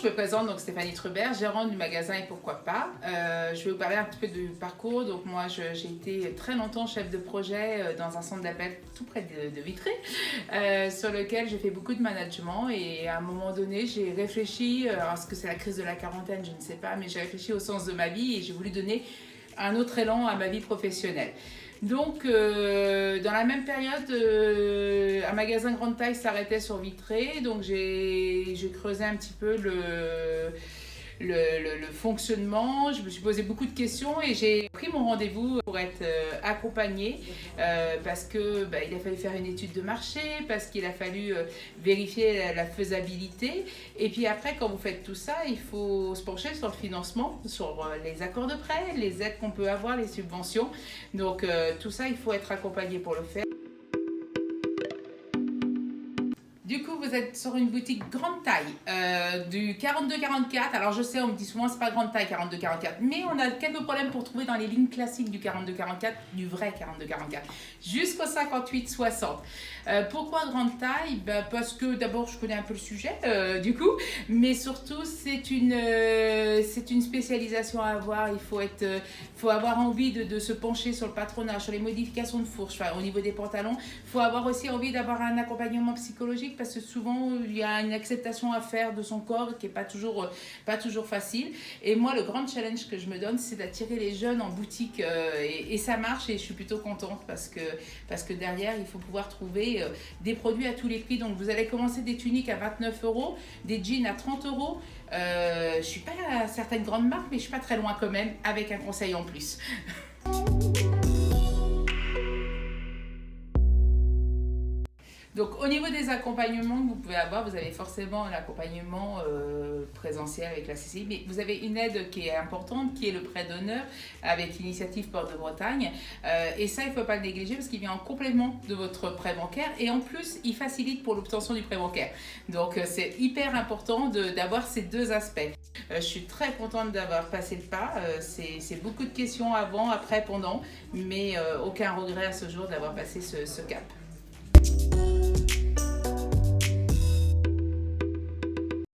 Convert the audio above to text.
me présente, donc Stéphanie Trubert, gérante du magasin Et Pourquoi Pas. Je vais vous parler un petit peu du parcours. Donc moi, j'ai été très longtemps chef de projet dans un centre d'appel tout près de Vitré, sur lequel j'ai fait beaucoup de management. Et à un moment donné, j'ai réfléchi, alors est-ce que c'est la crise de la quarantaine, je ne sais pas, mais j'ai réfléchi au sens de ma vie et j'ai voulu donner un autre élan à ma vie professionnelle. Donc, dans la même période, un magasin grande taille s'arrêtait sur Vitré. Donc, j'ai creusé un petit peu le fonctionnement. Je me suis posé beaucoup de questions et j'ai pris mon rendez-vous pour être accompagnée parce que il a fallu faire une étude de marché, parce qu'il a fallu vérifier la faisabilité. Et puis après, quand vous faites tout ça, il faut se pencher sur le financement, sur les accords de prêt, les aides qu'on peut avoir, les subventions. Donc tout ça, il faut être accompagné pour le faire. Du coup, vous êtes sur une boutique grande taille, du 42-44. Alors, je sais, on me dit souvent, c'est pas grande taille 42-44. Mais on a quelques problèmes pour trouver dans les lignes classiques du 42-44, du vrai 42-44, jusqu'au 58-60. Pourquoi grande taille? Parce que d'abord, je connais un peu le sujet, du coup. Mais surtout, c'est une spécialisation à avoir. Il faut avoir envie de se pencher sur le patronage, sur les modifications de fourche, au niveau des pantalons. Il faut avoir aussi envie d'avoir un accompagnement psychologique parce que souvent il y a une acceptation à faire de son corps qui n'est pas toujours facile. Et moi, le grand challenge que je me donne, c'est d'attirer les jeunes en boutique et ça marche et je suis plutôt contente parce que derrière, il faut pouvoir trouver des produits à tous les prix. Donc vous allez commencer des tuniques à 29 €, des jeans à 30 €. Je ne suis pas à certaines grandes marques, mais je ne suis pas très loin quand même avec un conseil en plus. Donc au niveau des accompagnements que vous pouvez avoir, vous avez forcément un accompagnement présentiel avec la CCI, mais vous avez une aide qui est importante, qui est le prêt d'honneur avec l'initiative Porte de Bretagne. Et ça, il ne faut pas le négliger parce qu'il vient en complément de votre prêt bancaire et en plus, il facilite pour l'obtention du prêt bancaire. Donc c'est hyper important d'avoir ces deux aspects. Je suis très contente d'avoir passé le pas. C'est beaucoup de questions avant, après, pendant, mais aucun regret à ce jour d'avoir passé ce cap.